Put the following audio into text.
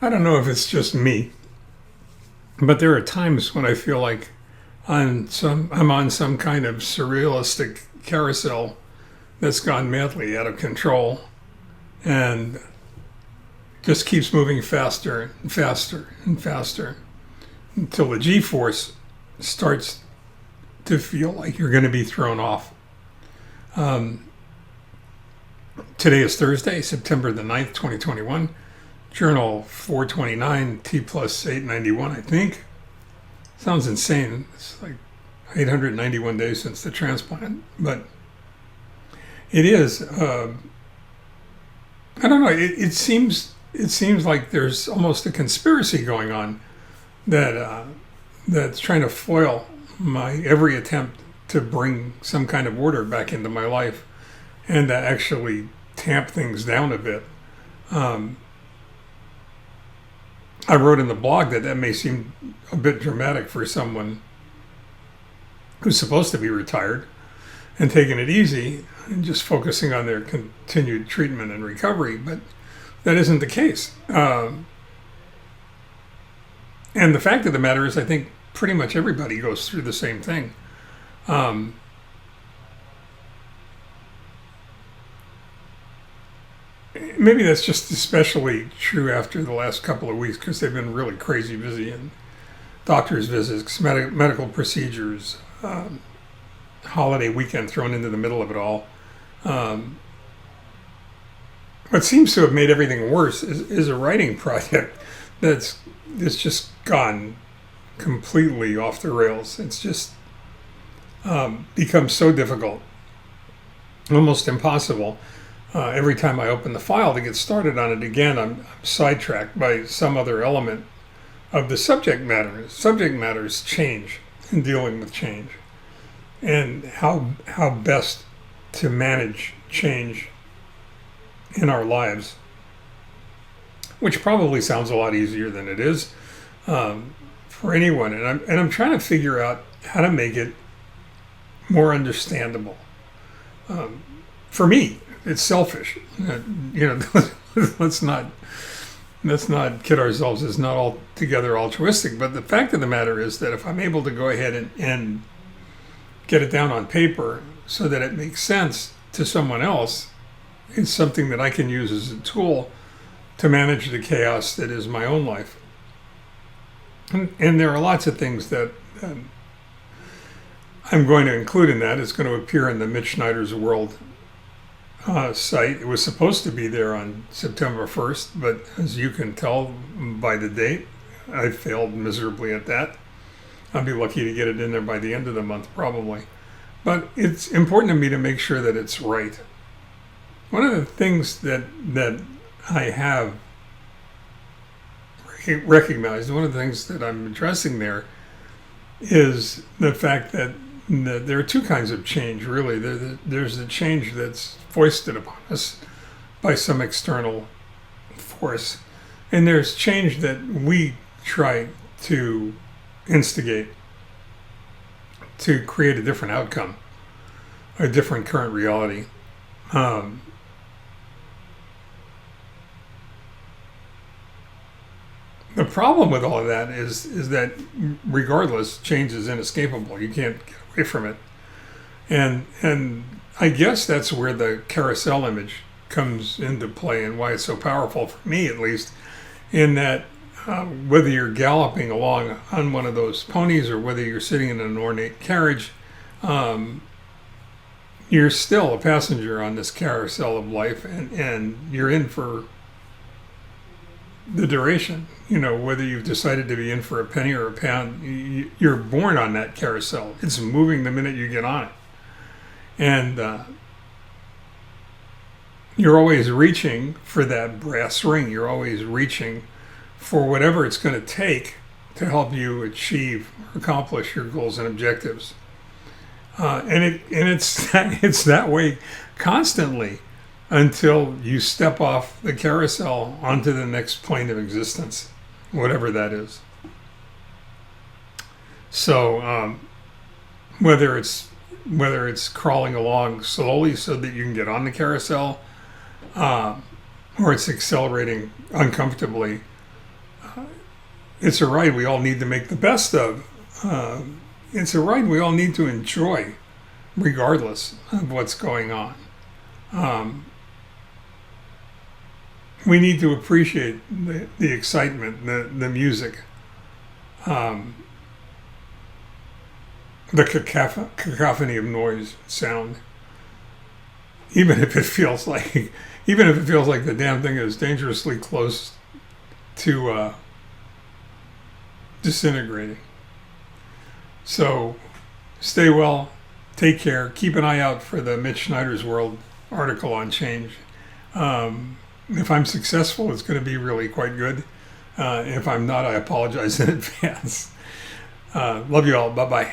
I don't know if it's just me, but there are times when I feel like I'm on some kind of surrealistic carousel that's gone madly out of control and just keeps moving faster and faster and faster until the G-force starts to feel like you're going to be thrown off. Today is Thursday, September the 9th, 2021. Journal 429, T+891, I think. Sounds insane. It's like 891 days since the transplant. But it is, I don't know, it seems like there's almost a conspiracy going on that's trying to foil my every attempt to bring some kind of order back into my life and to actually tamp things down a bit. I wrote in the blog that may seem a bit dramatic for someone who's supposed to be retired and taking it easy and just focusing on their continued treatment and recovery, but that isn't the case. And the fact of the matter is, I think pretty much everybody goes through the same thing. Maybe that's just especially true after the last couple of weeks because they've been really crazy busy and doctor's visits, medical procedures, holiday weekend thrown into the middle of it all. What seems to have made everything worse is a writing project that's just gone completely off the rails. It's just become so difficult, almost impossible. Every time I open the file to get started on it again, I'm sidetracked by some other element of the subject matter. Subject matters change in dealing with change, and how best to manage change in our lives, which probably sounds a lot easier than it is for anyone. And I'm trying to figure out how to make it more understandable. For me, it's selfish. Let's not kid ourselves. It's not altogether altruistic. But the fact of the matter is that if I'm able to go ahead and get it down on paper so that it makes sense to someone else, it's something that I can use as a tool to manage the chaos that is my own life. And there are lots of things that I'm going to include in that. It's going to appear in the Mitch Schneider's World site. It was supposed to be there on September 1st, but as you can tell by the date, I failed miserably at that. I'll be lucky to get it in there by the end of the month, probably. But it's important to me to make sure that it's right. One of the things that I have recognized, one of the things that I'm addressing there is the fact that there are two kinds of change, really. There's the change that's foisted upon us by some external force, and there's change that we try to instigate to create a different outcome, a different current reality. The problem with all of that is that regardless, change is inescapable. You can't get away from it. And I guess that's where the carousel image comes into play and why it's so powerful, for me at least, in that whether you're galloping along on one of those ponies or whether you're sitting in an ornate carriage, you're still a passenger on this carousel of life, and you're in for the duration. Whether you've decided to be in for a penny or a pound, you're born on that carousel. It's moving the minute you get on it. And you're always reaching for that brass ring. You're always reaching for whatever it's going to take to help you achieve or accomplish your goals and objectives. And it's that way constantly until you step off the carousel onto the next plane of existence, whatever that is. So whether it's crawling along slowly so that you can get on the carousel, or it's accelerating uncomfortably it's a ride we all need to make the best of. It's a ride we all need to enjoy, regardless of what's going on. We need to appreciate the excitement, the music, the cacophony of noise, sound. Even if it feels like the damn thing is dangerously close to disintegrating. So stay well, take care, keep an eye out for the Mitch Schneider's World article on change. If I'm successful, it's going to be really quite good. If I'm not, I apologize in advance. Love you all. Bye-bye.